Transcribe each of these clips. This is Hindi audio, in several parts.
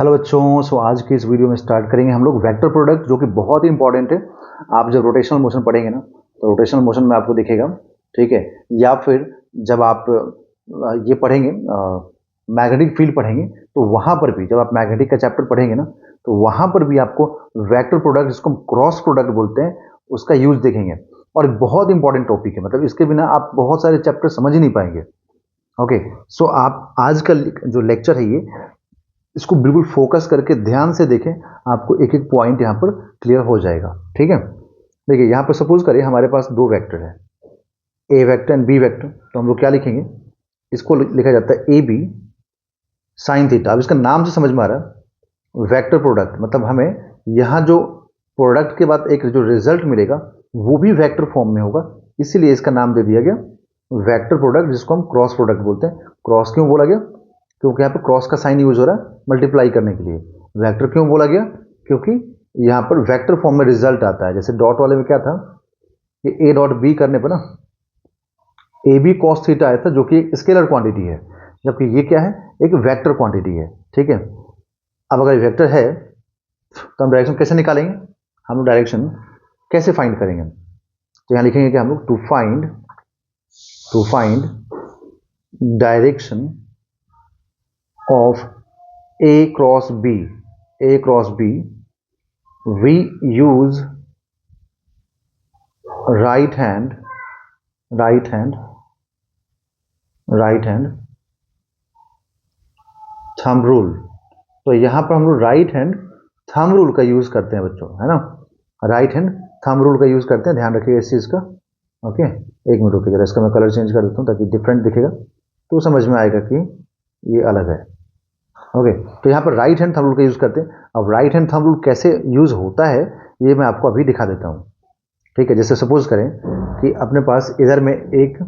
हेलो बच्चों, आज की इस वीडियो में स्टार्ट करेंगे हम लोग वेक्टर प्रोडक्ट, जो कि बहुत ही इंपॉर्टेंट है। आप जब रोटेशनल मोशन पढ़ेंगे ना, तो रोटेशनल मोशन में आपको दिखेगा, ठीक है। या फिर जब आप ये पढ़ेंगे, मैग्नेटिक फील्ड पढ़ेंगे, तो वहाँ पर भी जब आप मैग्नेटिक का चैप्टर पढ़ेंगे ना, तो वहाँ पर भी आपको वेक्टर प्रोडक्ट, जिसको हम क्रॉस प्रोडक्ट बोलते हैं, उसका यूज देखेंगे। और बहुत इंपॉर्टेंट टॉपिक है, मतलब इसके बिना आप बहुत सारे चैप्टर समझ ही नहीं पाएंगे। ओके, सो आप आज का जो लेक्चर है ये, इसको बिल्कुल फोकस करके ध्यान से देखें, आपको एक एक पॉइंट यहाँ पर क्लियर हो जाएगा, ठीक है। देखिए यहाँ पर सपोज करिए हमारे पास दो वेक्टर है, ए वेक्टर एंड बी वेक्टर। तो हम लोग क्या लिखेंगे, इसको लिखा जाता है ए बी साइन थीटा। अब इसका नाम से समझ में आ रहा है, वेक्टर प्रोडक्ट, मतलब हमें यहाँ जो प्रोडक्ट के बाद एक जो रिजल्ट मिलेगा वो भी वेक्टर फॉर्म में होगा, इसीलिए इसका नाम दे दिया गया वेक्टर प्रोडक्ट, जिसको हम क्रॉस प्रोडक्ट बोलते हैं। क्रॉस क्यों बोला गया? क्योंकि यहाँ पर क्रॉस का साइन यूज हो रहा है मल्टीप्लाई करने के लिए। वेक्टर क्यों बोला गया? क्योंकि यहाँ पर वेक्टर फॉर्म में रिजल्ट आता है। जैसे डॉट वाले में क्या था कि ए डॉट बी करने पर ना ए बी कॉस थीटा आया था, जो कि एक स्केलर क्वांटिटी है, जबकि ये क्या है, एक वेक्टर क्वांटिटी है, ठीक है। अब अगर वेक्टर है तो हम डायरेक्शन कैसे निकालेंगे, हम लोग डायरेक्शन कैसे फाइंड करेंगे? तो यहाँ लिखेंगे कि हम लोग to find direction of A cross B, we use right hand thumb rule। तो यहाँ पर हम लोग राइट हैंड थंब रूल का यूज करते हैं बच्चों, है ना। राइट हैंड थंब रूल का यूज करते हैं, ध्यान रखिएगा इस चीज का। ओके, एक मिनट रुकिएगा, इसका मैं कलर चेंज कर देता हूँ ताकि डिफरेंट दिखेगा, तो समझ में आएगा कि ये अलग है। ओके, तो यहाँ पर राइट हैंड थंब रूल का यूज करते हैं। अब राइट हैंड थंब रूल कैसे यूज होता है ये मैं आपको अभी दिखा देता हूँ, ठीक है। जैसे सपोज करें कि अपने पास इधर में एक,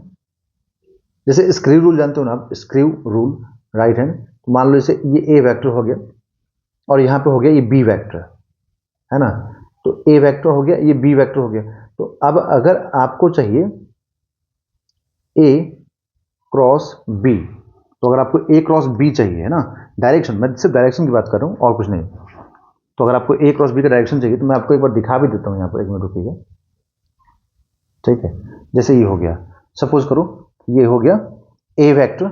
जैसे स्क्रू रूल जानते हो ना आप, स्क्रू रूल राइट हैंड। तो मान लो जैसे ये ए वेक्टर हो गया और यहाँ पे हो गया ये बी वेक्टर, है ना। तो ए वेक्टर हो गया, ये बी वेक्टर हो गया। तो अब अगर आपको चाहिए ए क्रॉस बी, तो अगर आपको ए क्रॉस बी चाहिए, है ना, डायरेक्शन, मैं सिर्फ डायरेक्शन की बात कर रहा हूँ और कुछ नहीं। तो अगर आपको ए क्रॉस बी का डायरेक्शन चाहिए तो मैं आपको एक बार दिखा भी देता हूँ यहाँ पर, एक मिनट रुकिएगा, ठीक है। जैसे ये हो गया, सपोज करो ये हो गया ए वेक्टर,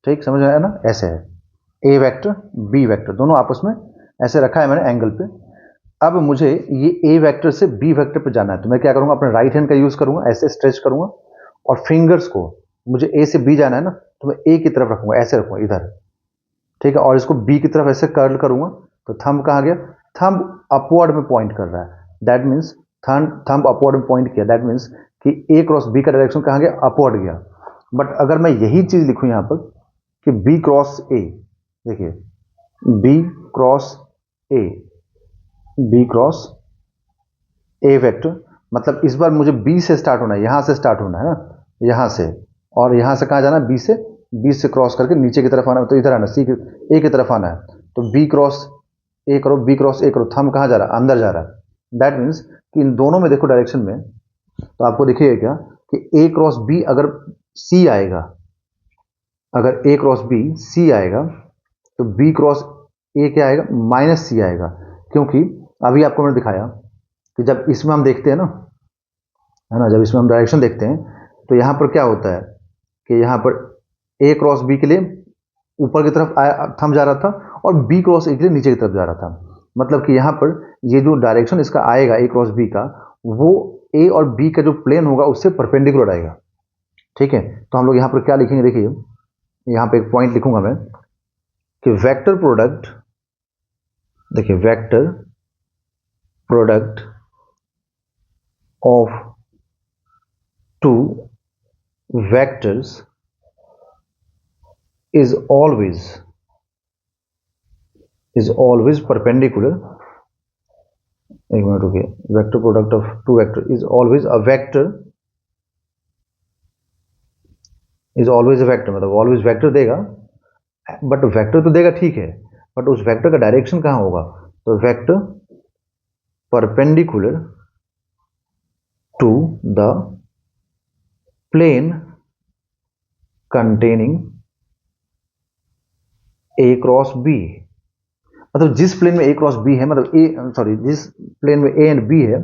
ठीक, समझ में आया ना, ऐसे है ए वेक्टर बी वेक्टर, दोनों आपस में ऐसे रखा है मैंने एंगल पे। अब मुझे ये ए वेक्टर से बी वेक्टर पे जाना है, तो मैं क्या करूंगा, अपने राइट हैंड का यूज करूंगा, ऐसे स्ट्रेच करूंगा और फिंगर्स को, मुझे ए से बी जाना है ना, तो मैं ए की तरफ रखूंगा, ऐसे रखूंगा इधर, ठीक है। और इसको बी की तरफ ऐसे कर्ल करूंगा, तो थंब कहाँ गया, थंब अपवर्ड में पॉइंट कर रहा है, दैट मीन्स थंब अपवर्ड में पॉइंट किया, दैट मीन्स कि ए क्रॉस बी का डायरेक्शन कहाँ गया, अपवर्ड गया। बट अगर मैं यही चीज लिखूं यहाँ पर कि बी क्रॉस ए, देखिए B cross A, B cross A vector, मतलब इस बार मुझे बी से स्टार्ट होना है, यहां से स्टार्ट होना है ना, यहां से, और यहां से कहां जाना, बी से क्रॉस करके नीचे की तरफ आना है, तो इधर आना, ए की तरफ आना है। तो बी क्रॉस ए करो, बी क्रॉस ए करो, थंब कहां जा रहा है, अंदर जा रहा है। दैट मीन्स कि इन दोनों में देखो डायरेक्शन में, तो आपको दिखेगा क्या कि ए क्रॉस बी अगर सी आएगा, अगर ए क्रॉस बी सी आएगा, तो बी क्रॉस ए क्या आएगा, माइनस सी आएगा। क्योंकि अभी आपको मैंने दिखाया कि जब इसमें हम देखते हैं ना, है ना, जब इसमें हम डायरेक्शन देखते हैं, तो यहाँ पर क्या होता है कि यहाँ पर ए क्रॉस बी के लिए ऊपर की तरफ थंब जा रहा था और बी क्रॉस ए के लिए नीचे की तरफ जा रहा था। मतलब कि यहाँ पर ये जो डायरेक्शन इसका आएगा ए क्रॉस बी का, वो ए और बी का जो प्लेन होगा उससे परपेंडिकुलर आएगा, ठीक है। तो हम लोग यहाँ पर क्या लिखेंगे, देखिए यहाँ पे एक पॉइंट लिखूंगा मैं कि वेक्टर प्रोडक्ट, देखिए vector product of two vectors is always perpendicular। एक मिनट रुकिए, vector product of two vector is always a vector, मतलब ऑलवेज वेक्टर देगा। बट वेक्टर तो देगा, ठीक है, बट उस वेक्टर का डायरेक्शन कहां होगा, तो vector perpendicular to the plane containing A cross B. मतलब जिस प्लेन में ए क्रॉस बी है, मतलब जिस प्लेन में ए एंड बी है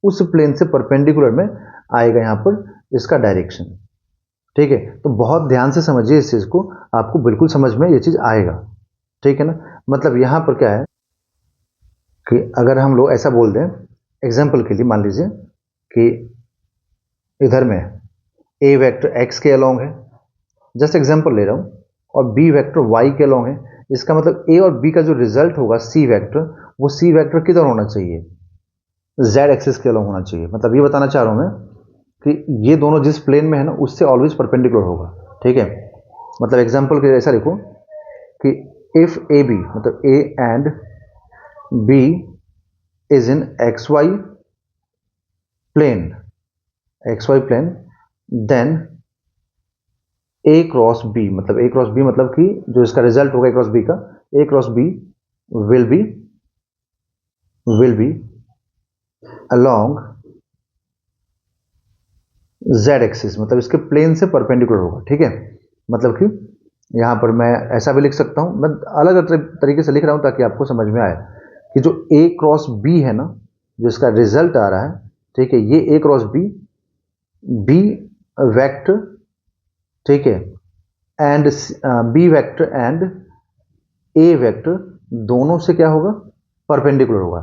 उस प्लेन से परपेंडिकुलर में आएगा यहाँ पर इसका डायरेक्शन। ठीक है, तो बहुत ध्यान से समझिए इस चीज को, आपको बिल्कुल समझ में ये चीज आएगा। ठीक है ना, मतलब यहाँ पर क्या है कि अगर हम लोग ऐसा बोल दें, एग्जाम्पल के लिए मान लीजिए कि इधर में ए वेक्टर एक्स के अलोंग है, जस्ट एग्जाम्पल ले रहा हूं, और बी वेक्टर वाई के अलोंग है। इसका मतलब ए और बी का जो रिजल्ट होगा सी वेक्टर, वो सी वेक्टर किधर होना चाहिए, जेड एक्सिस के अलोंग होना चाहिए। मतलब ये बताना चाह रहा हूं मैं कि ये दोनों जिस प्लेन में है ना उससे ऑलवेज परपेंडिकुलर होगा। ठीक है, मतलब एग्जाम्पल के लिए ऐसा लिखो कि इफ ए बी, मतलब A and B is in X Y plane, X Y plane, then A cross B, मतलब ए क्रॉस बी मतलब कि जो इसका रिजल्ट होगा ए क्रॉस बी का, A cross B will be along Z axis, मतलब इसके प्लेन से परपेंडिकुलर होगा। ठीक है, मतलब कि यहां पर मैं ऐसा भी लिख सकता हूं, मैं अलग अलग तरीके से लिख रहा हूं ताकि आपको समझ में आए कि जो ए क्रॉस बी है ना, जो इसका रिजल्ट आ रहा है, ठीक है, ये A cross B, B vector, ठीक है, and B vector and A vector दोनों से क्या होगा, परपेंडिकुलर होगा।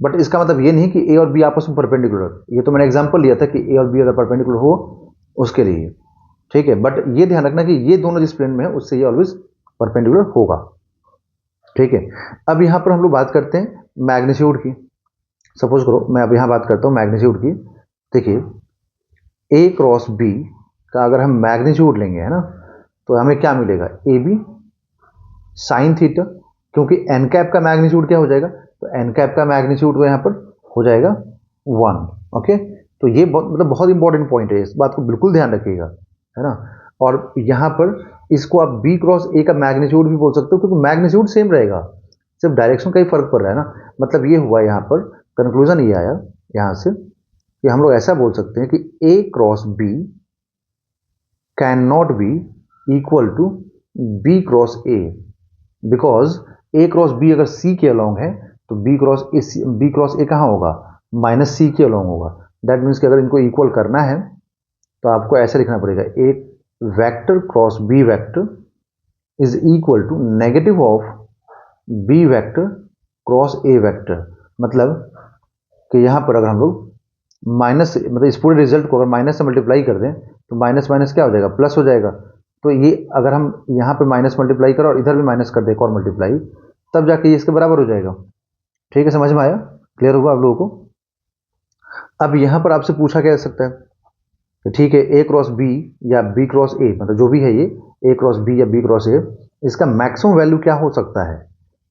बट इसका मतलब ये नहीं कि ए और बी आपस में परपेंडिकुलर, ये तो मैंने एग्जांपल लिया था कि ए और बी अगर परपेंडिकुलर हो उसके लिए। ठीक है, बट ये ध्यान रखना कि ये दोनों जिस प्लेन में है उससे ये ऑलवेज परपेंडिकुलर होगा। ठीक है, अब यहां पर हम लोग बात करते हैं मैग्नीट्यूड की। सपोज करो मैं अब यहां बात करता हूं मैग्नीट्यूड की। देखिए ए क्रॉस बी का अगर हम मैग्नीट्यूड लेंगे, है ना, तो हमें क्या मिलेगा, ए बी साइन थीटा, क्योंकि एन कैप का मैग्नीट्यूड क्या हो जाएगा, तो एन कैप का मैग्नीट्यूड यहाँ पर हो जाएगा 1। ओके, तो ये बहुत इंपॉर्टेंट पॉइंट है, इस बात को बिल्कुल ध्यान रखिएगा, है ना। और यहाँ पर इसको आप बी क्रॉस ए का मैग्नीट्यूड भी बोल सकते हो, क्योंकि मैग्नीट्यूड सेम रहेगा, सिर्फ डायरेक्शन का ही फर्क पड़ रहा है ना। मतलब ये हुआ यहाँ पर कंक्लूजन ये आया यहाँ से कि हम लोग ऐसा बोल सकते हैं कि A cross B can not be equal to B cross A, because A cross B अगर सी के अलोंग है तो बी क्रॉस ए कहाँ होगा, माइनस सी के अलोंग होगा। दैट मीन्स कि अगर इनको इक्वल करना है तो आपको ऐसे लिखना पड़ेगा, एक vector cross B vector is equal to negative of B vector cross A vector. मतलब कि यहां पर अगर हम लोग माइनस, मतलब इस पूरे रिजल्ट को अगर माइनस से मल्टीप्लाई कर दें तो माइनस माइनस क्या हो जाएगा, प्लस हो जाएगा। तो ये अगर हम यहाँ पे माइनस मल्टीप्लाई करें और इधर भी माइनस कर दें एक और मल्टीप्लाई, तब जाके ये इसके बराबर हो जाएगा। ठीक है, समझ में आया, क्लियर होगा आप लोगों को। अब यहाँ पर आपसे पूछा क्या जा सकता है कि ठीक है ए क्रॉस बी या बी क्रॉस ए, मतलब जो भी है ये ए क्रॉस बी या बी क्रॉस ए, इसका मैक्सिमम वैल्यू क्या हो सकता है।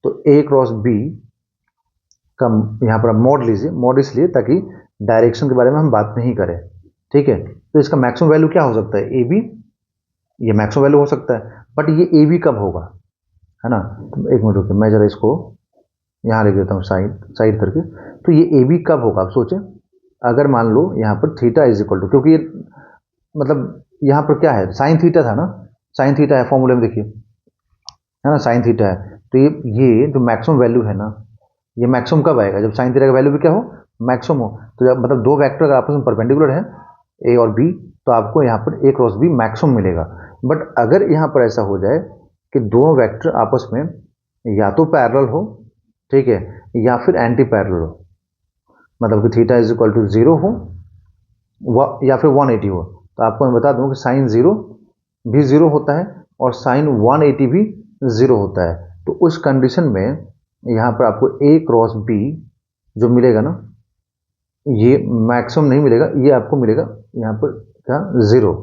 तो ए क्रॉस बी का यहाँ पर मॉड लीजिए, मॉड इसलिए ताकि डायरेक्शन के बारे में हम बात नहीं करें। ठीक है, तो इसका मैक्सिमम वैल्यू क्या हो सकता है, ए बी, ये मैक्सिमम वैल्यू हो सकता है। बट ये ए बी कब होगा, है ना, तो एक मिनट रुकिए, मैं जरा इसको यहाँ लिख देता हूँ साइड करके। तो ये ए बी कब होगा, आप सोचें, अगर मान लो यहाँ पर थीटा इज इक्वल टू, क्योंकि ये मतलब यहाँ पर क्या है, साइन थीटा था ना, साइन थीटा है फॉर्मूले में देखिए, है ना, साइन थीटा है। तो ये जो मैक्सिमम वैल्यू है ना, ये मैक्सिमम कब आएगा, जब साइन थीटा का वैल्यू भी क्या हो, मैक्सिमम हो। तो जब मतलब दो वेक्टर अगर आपस में परपेंडिकुलर है ए और बी, तो आपको यहाँ पर ए क्रॉस बी मैक्सिमम मिलेगा। बट अगर यहाँ पर ऐसा हो जाए कि दोनों वेक्टर आपस में या तो पैरेलल हो, ठीक है, या फिर एंटी पैरेलल हो, मतलब कि थीटा इज इक्वल टू 0 हो या फिर 180 हो, तो आपको मैं बता दूं कि साइन 0 भी 0 होता है और साइन 180 भी 0 होता है। तो उस कंडीशन में यहाँ पर आपको ए क्रॉस बी जो मिलेगा ना, ये मैक्सिमम नहीं मिलेगा, ये आपको मिलेगा यहाँ पर क्या, 0।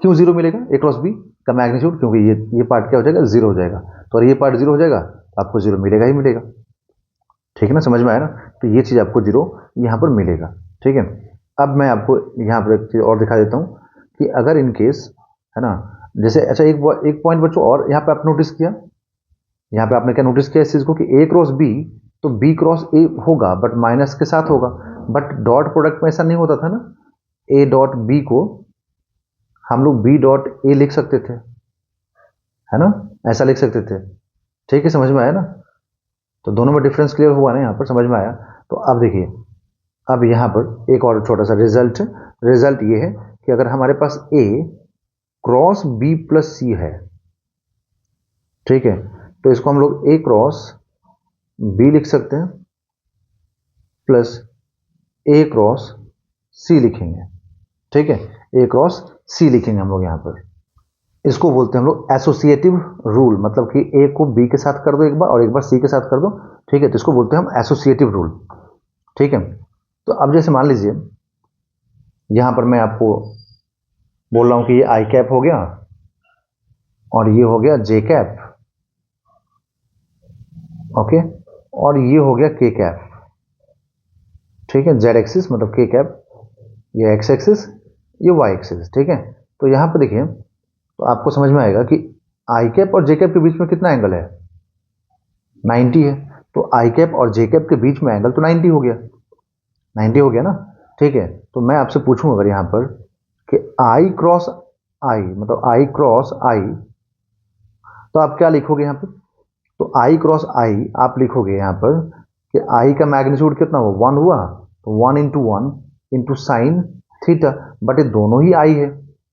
क्यों 0 मिलेगा ए क्रॉस बी का मैग्नीट्यूड, क्योंकि ये पार्ट क्या हो जाएगा, 0 हो जाएगा। तो अगर ये पार्ट 0 हो जाएगा तो आपको 0 मिलेगा ही मिलेगा। ठीक है ना, समझ में आया ना, तो ये चीज़ आपको 0 यहाँ पर मिलेगा। ठीक है, अब मैं आपको यहाँ पर एक चीज़ और दिखा देता हूँ कि अगर इन केस, है ना, जैसे अच्छा एक पॉइंट बच्चों और यहाँ पे आप नोटिस किया, यहाँ पे आपने क्या नोटिस किया इस चीज़ को कि ए क्रॉस बी, तो बी क्रॉस ए होगा बट माइनस के साथ होगा। बट डॉट प्रोडक्ट में ऐसा नहीं होता था ना, ए डॉट बी को हम लोग बी डॉट ए लिख सकते थे, है ना, ऐसा लिख सकते थे। ठीक है, समझ में आया ना? तो दोनों में डिफरेंस क्लियर हुआ ना, यहाँ पर समझ में आया? तो अब देखिए, अब यहाँ पर एक और छोटा सा रिजल्ट ये है कि अगर हमारे पास ए क्रॉस बी प्लस सी है, ठीक है, तो इसको हम लोग ए क्रॉस बी लिख सकते हैं प्लस ए क्रॉस सी लिखेंगे, ठीक है, ए क्रॉस सी लिखेंगे हम लोग यहाँ पर। इसको बोलते हैं हम लोग एसोसिएटिव रूल, मतलब कि ए को बी के साथ कर दो एक बार और एक बार सी के साथ कर दो, ठीक है, तो इसको बोलते हैं हम एसोसिएटिव रूल, ठीक है। तो अब जैसे मान लीजिए यहां पर मैं आपको बोल रहा हूं कि ये आई कैप हो गया और ये हो गया जे कैप, ओके, और ये हो गया के कैप, ठीक है, जेड एक्सिस मतलब के कैप, ये एक्स एक्सिस, ये वाई एक्सिस, ठीक है। तो यहां पर देखिए, तो आपको समझ में आएगा कि आई कैप और जे कैप के बीच में कितना एंगल है, 90 है। तो आई कैप और जे कैप के बीच में एंगल तो 90 हो गया, 90 हो गया ना, ठीक है। तो मैं आपसे पूछूं अगर यहां पर कि आई क्रॉस आई मतलब आई क्रॉस आई, तो आप क्या लिखोगे यहां पर? तो आई क्रॉस आई आप लिखोगे यहां पर कि आई का मैग्नीट्यूड कितना हुआ, 1 हुआ, तो 1 into 1 into sine theta, but ये दोनों ही आई है,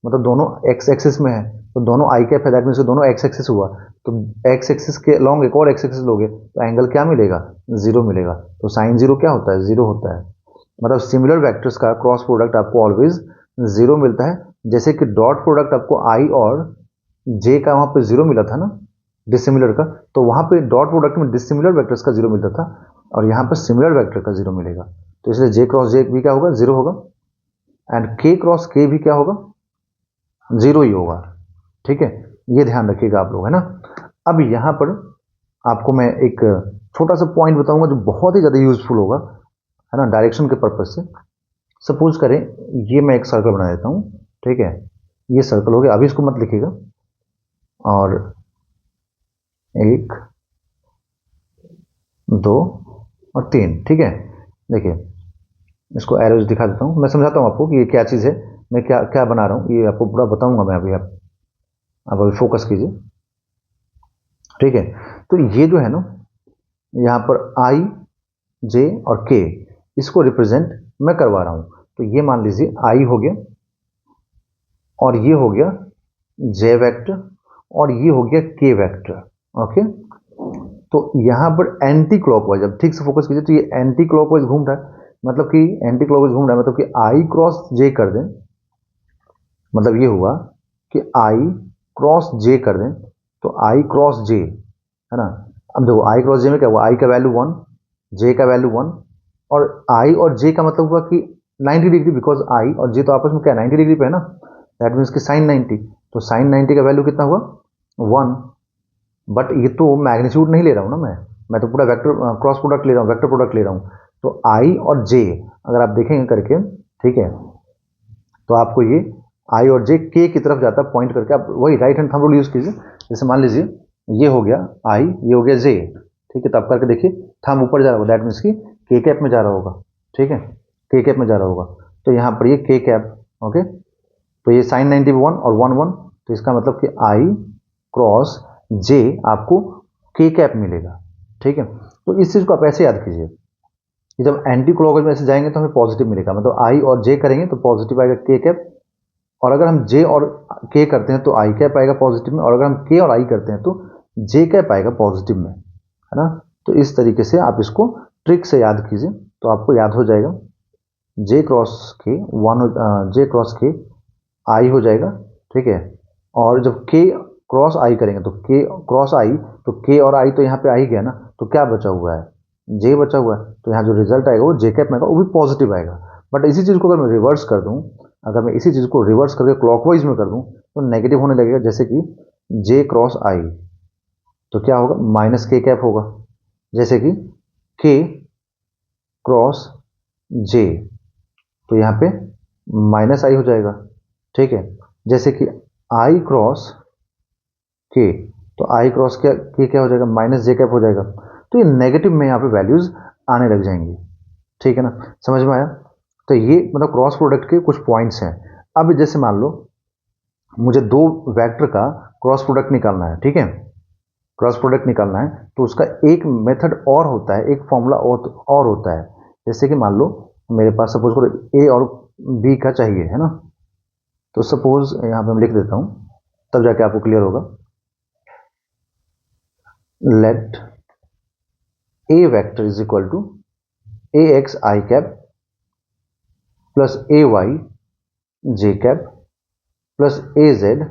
मतलब दोनों एक्स एक्सिस में है, तो दोनों आई कैप है, दैट मीन्स दोनों एक्स एक्सिस हुआ, तो एक्स एक्सिस के लॉन्ग एक और एक्स एक्सिस लोगे तो एंगल क्या मिलेगा, 0 मिलेगा। तो साइन 0 क्या होता है, 0 होता है, मतलब सिमिलर वेक्टर्स का क्रॉस प्रोडक्ट आपको ऑलवेज 0 मिलता है। जैसे कि डॉट प्रोडक्ट आपको आई और जे का वहां पे 0 मिला था ना, डिसिमिलर का, तो वहां पे डॉट प्रोडक्ट में डिसिमिलर वेक्टर्स का 0 मिलता था और यहाँ पर सिमिलर वेक्टर का 0 मिलेगा, तो इसलिए जे क्रॉस जे भी क्या होगा, 0 होगा, एंड के क्रॉस के भी क्या होगा, 0 ही होगा, ठीक है। ये ध्यान रखिएगा आप लोग, है ना। अब यहाँ पर आपको मैं एक छोटा सा पॉइंट बताऊंगा जो बहुत ही ज़्यादा यूजफुल होगा, है ना, डायरेक्शन के पर्पज से। सपोज करें ये मैं एक सर्कल बना देता हूँ, ठीक है, ये सर्कल हो गया, अभी इसको मत लिखिएगा, और 1 2 और 3, ठीक है। देखिए इसको एरोज दिखा देता हूँ, मैं समझाता हूँ आपको कि ये क्या चीज़ है, मैं क्या क्या बना रहा हूँ, ये आपको पूरा बताऊंगा मैं अभी, आप अभी फोकस कीजिए, ठीक है। तो ये जो है ना, यहाँ पर आई जे और के, इसको रिप्रेजेंट मैं करवा रहा हूँ, तो ये मान लीजिए आई हो गया और ये हो गया जे वेक्टर और ये हो गया के वेक्टर, ओके। तो यहाँ पर एंटी क्लॉकवाइज, अब ठीक से फोकस कीजिए, तो ये एंटी क्लॉकवाइज घूम रहा है, मतलब कि एंटी क्लॉकवाइज घूम रहा है, मतलब कि आई क्रॉस जे कर दें, मतलब ये हुआ कि आई क्रॉस जे कर दें, तो आई क्रॉस जे, है ना। अब देखो आई क्रॉस जे में क्या हुआ, आई का वैल्यू 1, जे का वैल्यू 1, और आई और जे का मतलब हुआ कि 90 डिग्री, बिकॉज आई और जे तो आपस में क्या 90 डिग्री पे है ना, दैट मीन्स कि साइन 90, तो साइन 90 का वैल्यू कितना हुआ, 1। बट ये तो मैग्नीट्यूड नहीं ले रहा हूँ ना मैं तो पूरा वेक्टर क्रॉस प्रोडक्ट ले रहा हूँ, वेक्टर प्रोडक्ट ले रहा हूँ। तो आई और जे अगर आप देखेंगे करके, ठीक है, तो आपको ये आई और जे के की तरफ जाता है पॉइंट करके, आप वही right hand thumb rule use कीजिए। जैसे मान लीजिए ये हो गया आई, ये हो गया जे, ठीक है, तो आप करके देखिए थंब ऊपर जा रहा होगा, दैट मीन्स कि के कैप में जा रहा होगा, ठीक है, के कैप में जा रहा होगा, तो यहाँ पर ये के कैप, ओके। तो ये साइन 91 और 1 1, तो इसका मतलब कि आई क्रॉस जे आपको के कैप मिलेगा, ठीक है। तो इस चीज को आप ऐसे याद कीजिए कि जब एंटी क्लॉकवाइज में ऐसे जाएंगे तो हमें पॉजिटिव मिलेगा, मतलब आई और जे करेंगे तो पॉजिटिव आएगा के कैप, और अगर हम जे और के करते हैं तो आई कैप आएगा पॉजिटिव में, और अगर हम के और आई करते हैं तो जे कैप आएगा पॉजिटिव में, है ना। तो इस तरीके से आप इसको ट्रिक से याद कीजिए, तो आपको याद हो जाएगा जे क्रॉस के 1, जे क्रॉस के आई हो जाएगा, ठीक है। और जब के क्रॉस आई करेंगे तो के क्रॉस आई, तो के और आई तो यहाँ पे आ ही गया ना, तो क्या बचा हुआ है, जे बचा हुआ है, तो यहाँ जो रिजल्ट आएगा वो जे कैप में आएगा, वो भी पॉजिटिव आएगा। बट इसी चीज़ को अगर मैं रिवर्स कर दूँ, अगर मैं इसी चीज़ को रिवर्स करके क्लॉकवाइज में कर दूँ तो नेगेटिव होने लगेगा, जैसे कि जे क्रॉस आई तो क्या होगा, माइनस के कैप होगा, जैसे कि के क्रॉस जे तो यहाँ पे माइनस आई हो जाएगा, ठीक है। जैसे कि आई क्रॉस के, तो आई क्रॉस क्या हो जाएगा, माइनस जे कैप हो जाएगा, तो ये नेगेटिव में यहाँ पे वैल्यूज आने लग जाएंगी, ठीक है ना, समझ में आया। तो ये मतलब क्रॉस प्रोडक्ट के कुछ पॉइंट्स हैं। अब जैसे मान लो मुझे दो वेक्टर का क्रॉस प्रोडक्ट निकालना है, ठीक है, क्रॉस प्रोडक्ट निकालना है तो उसका एक मेथड और होता है, एक फॉर्मूला और होता है। जैसे कि मान लो मेरे पास सपोज करो ए और बी का चाहिए, है ना। तो सपोज यहाँ पे मैं लिख देता हूँ, तब जाके आपको क्लियर होगा। Let A vector is equal to A X I cap plus A Y J cap plus A Z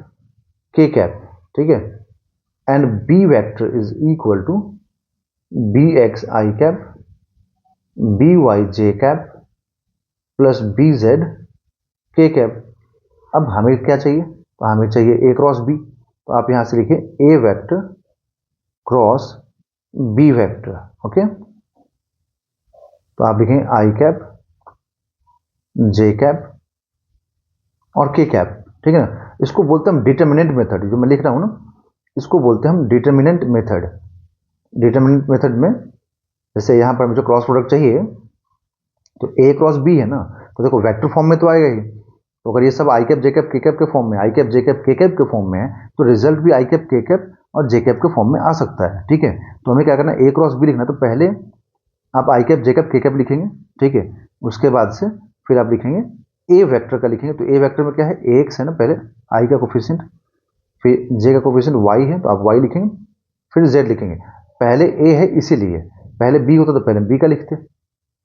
K cap, ठीक है। And B vector is equal to B X I cap B Y J cap plus B Z K cap. अब हमें क्या चाहिए, तो हमें चाहिए ए क्रॉस बी। तो आप यहां से लिखिए A vector cross B vector, okay. तो आप लिखेंगे आई कैप जे कैप और के कैप, ठीक है ना। इसको बोलते हैं हम डिटर्मिनेंट मेथड, जो मैं लिख रहा हूं ना, इसको बोलते हैं हम डिटर्मिनेंट मेथड। डिटर्मिनेंट मेथड में जैसे यहां पर मुझे क्रॉस प्रोडक्ट चाहिए, तो ए क्रॉस बी है ना, तो देखो वेक्टर फॉर्म में तो आएगा ही। तो अगर ये सब आई cap J cap K cap के फॉर्म में, आई cap J cap K cap के फॉर्म में है, तो रिजल्ट भी आई कैप के कैप और जे कैप के फॉर्म में आ सकता है, ठीक है। तो हमें क्या करना है, ए क्रॉस बी लिखना है। तो पहले आप आई cap J cap K cap लिखेंगे, ठीक है। उसके बाद से फिर आप लिखेंगे ए वेक्टर का लिखेंगे। तो ए वेक्टर में क्या है, ए एक्स है ना, पहले आई का कोफिशिएंट, फिर जे का कोफिशिएंट वाई है, तो आप वाई लिखेंगे, फिर जेड लिखेंगे। पहले ए है इसीलिए, पहले बी होता तो पहले बी का लिखते,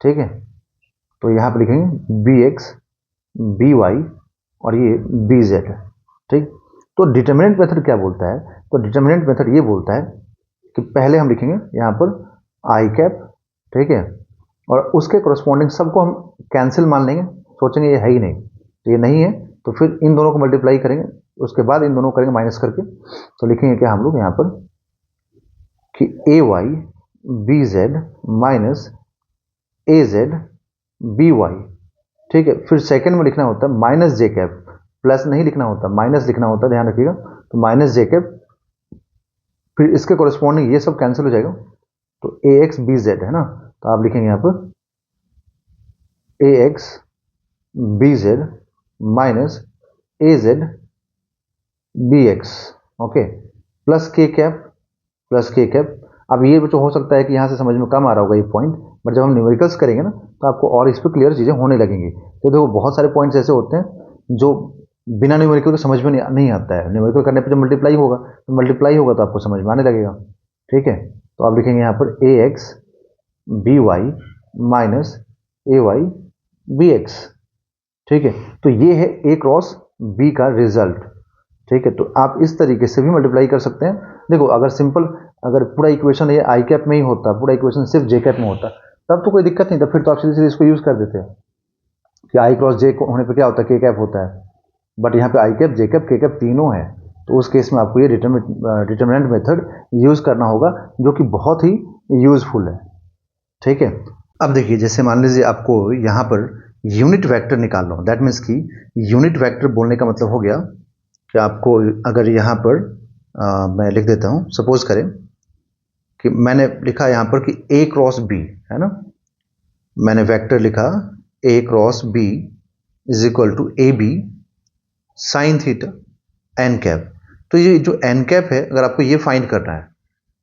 ठीक है। तो यहाँ पे लिखेंगे बी एक्स बी वाई और ये बी जेड, ठीक। तो डिटर्मिनेंट मेथड क्या बोलता है, तो डिटर्मिनेंट मेथड ये बोलता है कि पहले हम लिखेंगे यहाँ पर आई कैप, ठीक है, और उसके करस्पॉन्डिंग सबको हम कैंसिल मान लेंगे, सोचेंगे ये है ही नहीं, तो ये नहीं है, तो फिर इन दोनों को मल्टीप्लाई करेंगे, उसके बाद इन दोनों को करेंगे माइनस करके। तो लिखेंगे क्या हम लोग यहाँ पर कि ए Y B Z minus A Z B Y, ठीक है। फिर सेकंड में लिखना होता है माइनस जे कैप, प्लस नहीं लिखना होता, माइनस लिखना होता है, ध्यान रखिएगा। तो माइनस जे कैप, फिर इसके कोरिस्पॉन्डिंग ये सब कैंसिल हो जाएगा, तो ए एक्स बी जेड है ना। तो आप लिखेंगे यहाँ पर A X B Z minus A Z B X, okay, plus K cap plus K cap. अब ये बच्चों हो सकता है कि यहाँ से समझ में कम आ रहा होगा ये पॉइंट, बट जब हम न्यूमेरिकल्स करेंगे ना तो आपको और इस पर क्लियर चीज़ें होने लगेंगी। तो देखो बहुत सारे पॉइंट्स ऐसे होते हैं जो बिना न्यूमेरिकल के समझ में नहीं आता है। न्यूमेरिकल करने पर जब मल्टीप्लाई होगा तो आपको समझ में आने लगेगा, ठीक है। तो आप लिखेंगे यहाँ पर A X B Y minus A Y B x, ठीक है। तो ये है ए क्रॉस बी का रिजल्ट, ठीक है। तो आप इस तरीके से भी मल्टीप्लाई कर सकते हैं। देखो अगर सिंपल, अगर पूरा इक्वेशन ये आई कैप में ही होता, पूरा इक्वेशन सिर्फ जे कैप में होता, तब तो कोई दिक्कत नहीं था, फिर तो आप सीधे सीधे इसको यूज कर देते हैं कि आई क्रॉस जे होने पे क्या होता है, के कैप होता है। बट यहाँ पे आई cap J cap K cap तीनों है, तो उस केस में आपको ये डिटर्मिनेंट मेथड यूज करना होगा, जो कि बहुत ही यूजफुल है, ठीक है। अब देखिए जैसे मान लीजिए आपको यहाँ पर यूनिट वेक्टर निकालना हो, दैट मीन्स कि यूनिट वेक्टर बोलने का मतलब हो गया कि आपको अगर यहाँ पर मैं लिख देता हूँ, सपोज करें कि मैंने लिखा यहाँ पर कि ए क्रॉस बी है ना, मैंने वेक्टर लिखा A cross B is equal to A B sine theta N cap. तो ये जो एन कैप है, अगर आपको ये फाइंड करना है,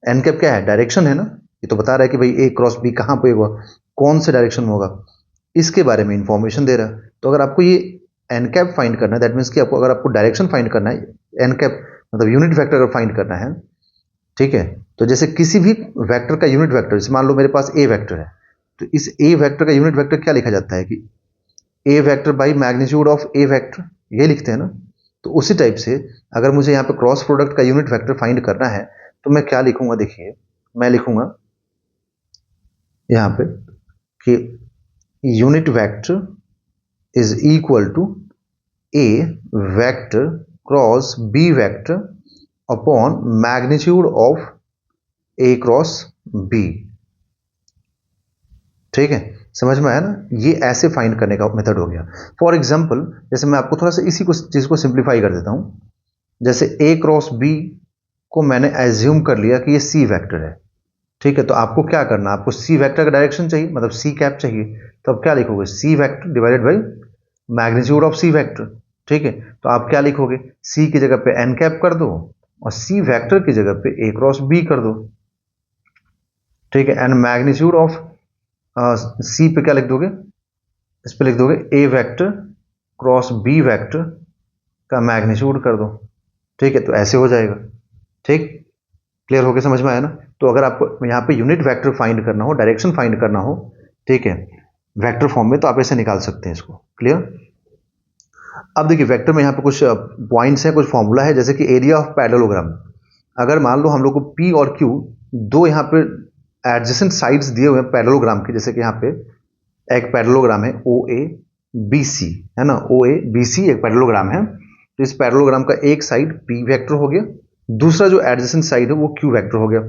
एन कैप क्या है, डायरेक्शन है ना, ये तो बता रहा है कि भाई ए क्रॉस बी कहाँ पे होगा, कौन से डायरेक्शन में होगा, इसके बारे में इंफॉर्मेशन दे रहा है। तो अगर आपको ये एन कैप फाइंड करना है, दैट मीन्स कि आपको अगर आपको डायरेक्शन फाइंड करना है, एन कैप मतलब यूनिट वेक्टर अगर फाइंड करना है, ठीक है। तो जैसे किसी भी वेक्टर का यूनिट वेक्टर, जैसे मान लो मेरे पास ए वेक्टर है, तो इस ए वेक्टर का यूनिट वेक्टर क्या लिखा जाता है कि A vector by magnitude of A vector, ये लिखते हैं ना। तो उसी टाइप से अगर मुझे यहाँ पे क्रॉस प्रोडक्ट का यूनिट वेक्टर फाइंड करना है, तो मैं क्या लिखूंगा, देखिए मैं लिखूंगा यहाँ पे कि unit vector is equal to A vector cross B vector upon magnitude of A cross B, ठीक है। समझ में आया ना, ये ऐसे फाइंड करने का मेथड हो गया। फॉर एग्जांपल जैसे मैं आपको थोड़ा सा इसी को चीज को सिंप्लीफाई कर देता हूं, जैसे ए क्रॉस बी को मैंने एज्यूम कर लिया कि ये सी वेक्टर है, ठीक है। तो आपको क्या करना, आपको सी वेक्टर का डायरेक्शन चाहिए, मतलब सी कैप चाहिए, तो आप क्या लिखोगे, C vector divided by magnitude of C vector, ठीक है। तो आप क्या लिखोगे, सी की जगह पे एन कैप कर दो और सी वेक्टर की जगह पे ए क्रॉस बी कर दो, ठीक है। एंड मैग्नीट्यूड ऑफ सी पे क्या लिख दोगे, इस पे लिख दोगे ए वेक्टर क्रॉस बी वेक्टर का मैग्नीट्यूड कर दो, ठीक है। तो ऐसे हो जाएगा, ठीक, क्लियर हो गया, समझ में आया ना। तो अगर आपको यहाँ पे यूनिट वेक्टर फाइंड करना हो, डायरेक्शन फाइंड करना हो, ठीक है, वेक्टर फॉर्म में, तो आप ऐसे निकाल सकते हैं इसको, क्लियर। अब देखिए वेक्टर में यहाँ पे कुछ पॉइंट्स हैं, कुछ फॉर्मूला है, जैसे कि एरिया ऑफ पैरेललोग्राम। अगर मान लो हम लोग को P और Q दो यहाँ पे एडजेसेंट साइड्स दिए हुए हैं पैरेललोग्राम के, जैसे कि यहाँ पे एक पैरेललोग्राम है OABC, है ना, OABC एक पैरेललोग्राम है। तो इस पैरेललोग्राम का एक साइड P वेक्टर हो गया, दूसरा जो एडजेसेंट साइड है वो Q वेक्टर हो गया,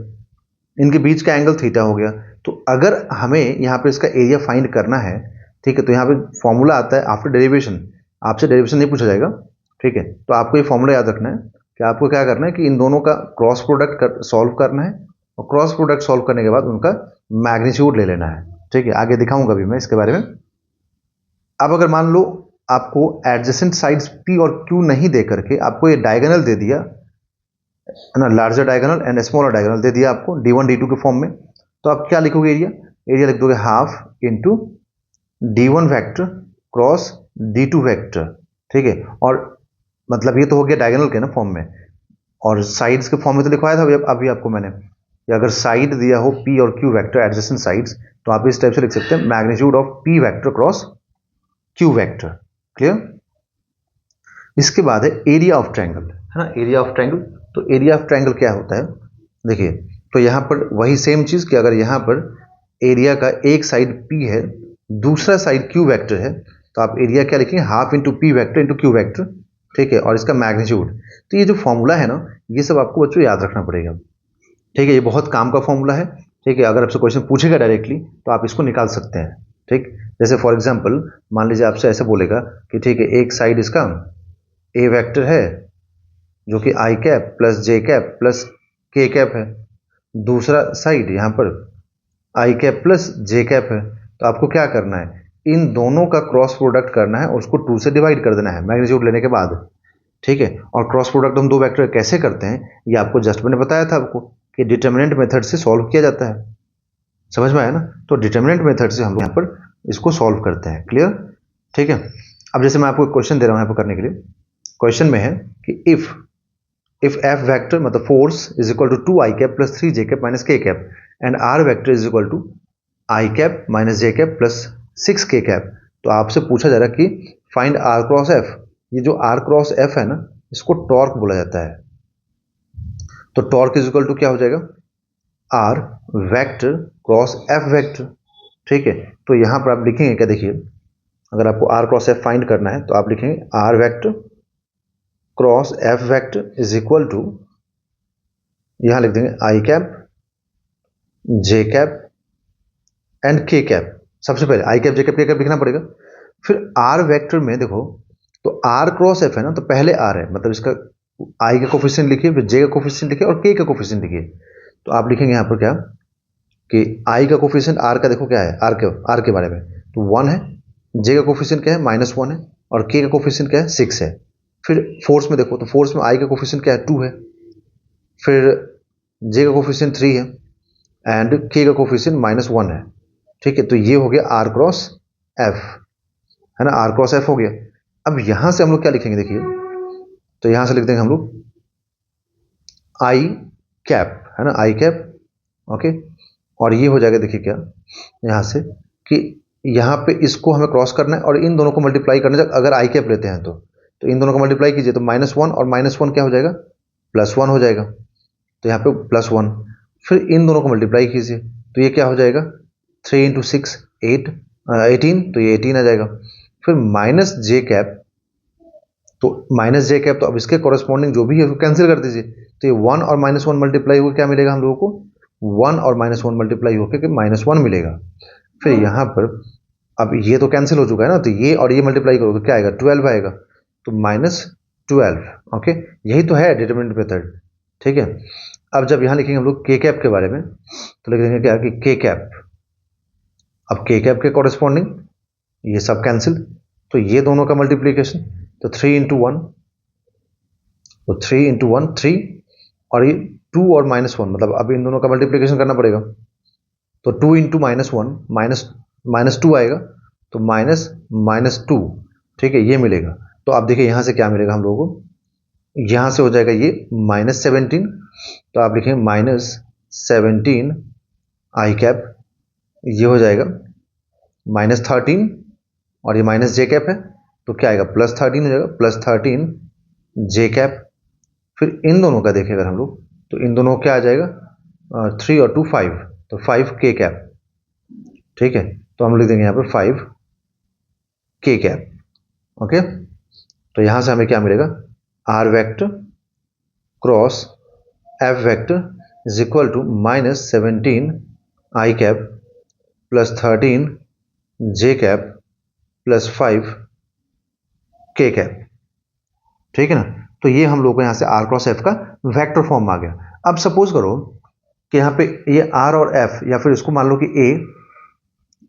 इनके बीच का एंगल थीटा हो गया। तो अगर हमें यहाँ पे इसका एरिया फाइंड करना है, ठीक है, तो यहाँ पे फॉर्मूला आता है आफ्टर डेरिवेशन, आपसे डेरिवेशन नहीं पूछा जाएगा, ठीक है। तो आपको ये फॉर्मूला याद रखना है कि आपको क्या करना है कि इन दोनों का क्रॉस प्रोडक्ट सॉल्व करना है, और क्रॉस प्रोडक्ट सॉल्व करने के बाद उनका मैग्नीट्यूड ले लेना है, ठीक है। आगे दिखाऊंगा भी मैं इसके बारे में। अब अगर मान लो आपको एडजेसेंट साइड्स P और Q नहीं दे करके आपको ये डायगोनल दे दिया, है ना, larger diagonal and smaller diagonal दे दिया आपको D1 D2 के फॉर्म में, तो आप क्या लिखोगे, एरिया लिख दोगे half into D1 vector cross D2 vector, ठीक है। और मतलब ये तो हो गया डायगोनल के ना फॉर्म में, और साइड्स के फॉर्म में तो लिखवाया था अभी आपको मैंने कि अगर साइड दिया हो P और Q वेक्टर एडजेसेंट साइड्स, तो आप इस टाइप से लिख सकते हैं magnitude of P vector cross Q vector, clear. इसके बाद है एरिया ऑफ ट्रायंगल, है ना, एरिया ऑफ ट्रायंगल। तो एरिया ऑफ ट्रायंगल क्या होता है, देखिए, तो यहां पर वही सेम चीज कि अगर यहां पर एरिया का एक साइड P है, दूसरा साइड Q वेक्टर है, तो आप एरिया क्या लिखेंगे, half into P vector into Q vector, ठीक है, और इसका मैग्नीट्यूड। तो ये जो फॉर्मूला है ना, ये सब आपको बच्चों याद रखना पड़ेगा, ठीक है। ये बहुत काम का फॉर्मूला है, ठीक है। अगर आपसे क्वेश्चन पूछेगा डायरेक्टली तो आप इसको निकाल सकते हैं, ठीक। जैसे फॉर एग्जांपल मान लीजिए आपसे ऐसे बोलेगा कि ठीक है, एक साइड इसका ए वेक्टर है जो कि आई कैप प्लस जे कैप प्लस के कैप है, दूसरा साइड यहाँ पर आई कैप प्लस जे कैप है। तो आपको क्या करना है, इन दोनों का क्रॉस प्रोडक्ट करना है और उसको 2 से डिवाइड कर देना है मैग्नीट्यूड लेने के बाद, ठीक है। और क्रॉस प्रोडक्ट हम दो वेक्टर कैसे करते हैं, ये आपको जस्ट मैंने बताया था आपको कि डिटर्मिनेंट मेथड से सॉल्व किया जाता है, समझ में आया ना। तो डिटर्मिनेंट मेथड से हम लोग यहाँ पर इसको सॉल्व करते हैं, क्लियर, ठीक है। अब जैसे मैं आपको एक क्वेश्चन दे रहा हूँ यहाँ पर करने के लिए, क्वेश्चन में है कि इफ एफ वेक्टर मतलब force is equal to 2 I cap plus 3 J cap minus K cap and R vector is equal to I cap minus J cap plus 6 K cap, तो आपसे पूछा जा रहा है कि फाइंड आर क्रॉस एफ। ये जो आर क्रॉस एफ है ना, इसको टॉर्क बोला जाता है। तो टॉर्क इज इक्वल टू क्या हो जाएगा, R vector cross F vector, ठीक है। तो यहां पर आप लिखेंगे क्या, देखिए, अगर आपको आर क्रॉस एफ फाइंड करना है तो आप लिखेंगे R vector cross F vector is equal to, यहां लिख देंगे I cap J cap and K cap. सबसे पहले I cap J cap K cap लिखना पड़ेगा। फिर आर वेक्टर में देखो, तो आर क्रॉस एफ है ना, तो पहले आर है, मतलब इसका आई का कोफिशिएंट लिखिए, फिर जे का कोफिशिएंट लिखिए और के का कोफिशिएंट लिखिए। तो आप लिखेंगे यहाँ पर क्या कि आई का कोफिशिएंट आर का देखो क्या है, आर के बारे में तो 1 है, जे का कोफिशिएंट क्या है -1 है, और के का कोफिशिएंट क्या है 6 है। फिर फोर्स में देखो, तो फोर्स में आई का कोफिशिएंट क्या है 2 है, फिर जे का कोफिशिएंट 3 है एंड के का कोफिशिएंट -1 है, ठीक है। तो ये हो गया आर क्रॉस एफ, है ना, आर क्रॉस एफ हो गया। अब यहां से हम लोग क्या लिखेंगे, देखिए, तो यहां से लिख देंगे हम लोग आई कैप, है ना, आई कैप, ओके। और ये हो जाएगा, देखिए क्या यहां से कि यहां पे इसको हमें क्रॉस करना है और इन दोनों को मल्टीप्लाई करना है। अगर आई कैप लेते हैं तो इन दोनों को मल्टीप्लाई कीजिए, तो -1 और -1 क्या हो जाएगा, +1 हो जाएगा। तो यहाँ पे +1, फिर इन दोनों को मल्टीप्लाई कीजिए, तो ये क्या हो जाएगा 3 इंटू 6 18, तो ये 18 आ जाएगा। फिर माइनस जे कैप, तो माइनस जे कैप, तो अब इसके कॉरेस्पॉन्डिंग जो भी है उसको कैंसिल कर दीजिए, तो ये 1 और -1 मल्टीप्लाई होकर क्या मिलेगा हम लोगों को, 1 और -1 मल्टीप्लाई होकर -1 मिलेगा। फिर यहाँ पर अब ये तो कैंसिल हो चुका है ना, तो ये और ये मल्टीप्लाई करोगे क्या आएगा 12 आएगा, तो -12, ओके। यही तो है डिटरमिनेंट मेथड, ठीक है। अब जब यहाँ लिखेंगे हम लोग के कैप के बारे में, तो लिख देंगे क्या कि के कैप, अब के कैप के कॉरेस्पॉन्डिंग ये सब कैंसिल, तो ये दोनों का मल्टीप्लीकेशन, तो 3 इंटू 1, तो 3 इंटू 1 3, और ये 2 और -1, मतलब अब इन दोनों का मल्टीप्लिकेशन करना पड़ेगा। तो 2 इंटू -1 -2 आएगा, तो -2, ठीक है, ये मिलेगा। तो आप देखिए यहाँ से क्या मिलेगा हम लोगों को, यहाँ से हो जाएगा ये -17, तो आप लिखेंगे -17 आई कैप, ये हो जाएगा -13, और ये माइनस जे कैप है, तो क्या आएगा +13 हो जाएगा, +13 जे कैप। फिर इन दोनों का देखें अगर हम लोग, तो इन दोनों का क्या आ जाएगा, 3 और 2 5, तो 5 के कैप, ठीक है। तो हम लिख देंगे यहाँ पर 5 के कैप, ओके। तो यहाँ से हमें क्या मिलेगा, R vector cross F vector is equal to -17 I cap +13 J cap +5 K cap, ठीक है ना। तो ये हम लोग को यहाँ से आर क्रॉस एफ का वेक्टर फॉर्म आ गया। अब सपोज करो कि यहाँ पे ये आर और एफ, या फिर इसको मान लो कि ए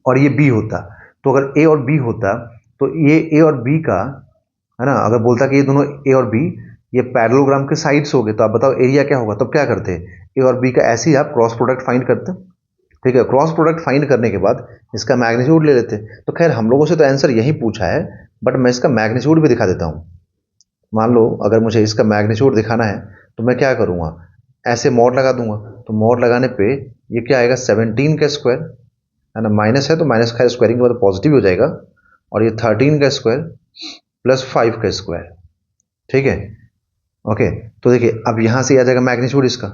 और ये बी होता, तो अगर ए और बी होता तो ये ए और बी का, है ना, अगर बोलता कि ये दोनों ए और बी ये पैरेललोग्राम के साइड्स हो गए, तो आप बताओ एरिया क्या होगा। तब क्या करते, ए और बी का ऐसे ही आप क्रॉस प्रोडक्ट फाइंड करते, ठीक है। क्रॉस प्रोडक्ट फाइंड करने के बाद इसका मैग्नीट्यूड ले लेते। तो खैर हम लोगों से तो आंसर यही पूछा है, बट मैं इसका मैग्नीट्यूड भी दिखा देता हूँ। मान लो अगर मुझे इसका मैग्नीट्यूड दिखाना है, तो मैं क्या करूँगा, ऐसे मॉड लगा दूंगा। तो मॉड लगाने पे ये क्या आएगा, 17 का स्क्वायर, है ना, माइनस है तो माइनस का स्क्वायरिंग के बाद पॉजिटिव हो जाएगा, और ये 13 का स्क्वायर +5 का स्क्वायर, ठीक है, ओके। तो देखिए अब यहाँ से आ जाएगा मैग्नीट्यूड इसका।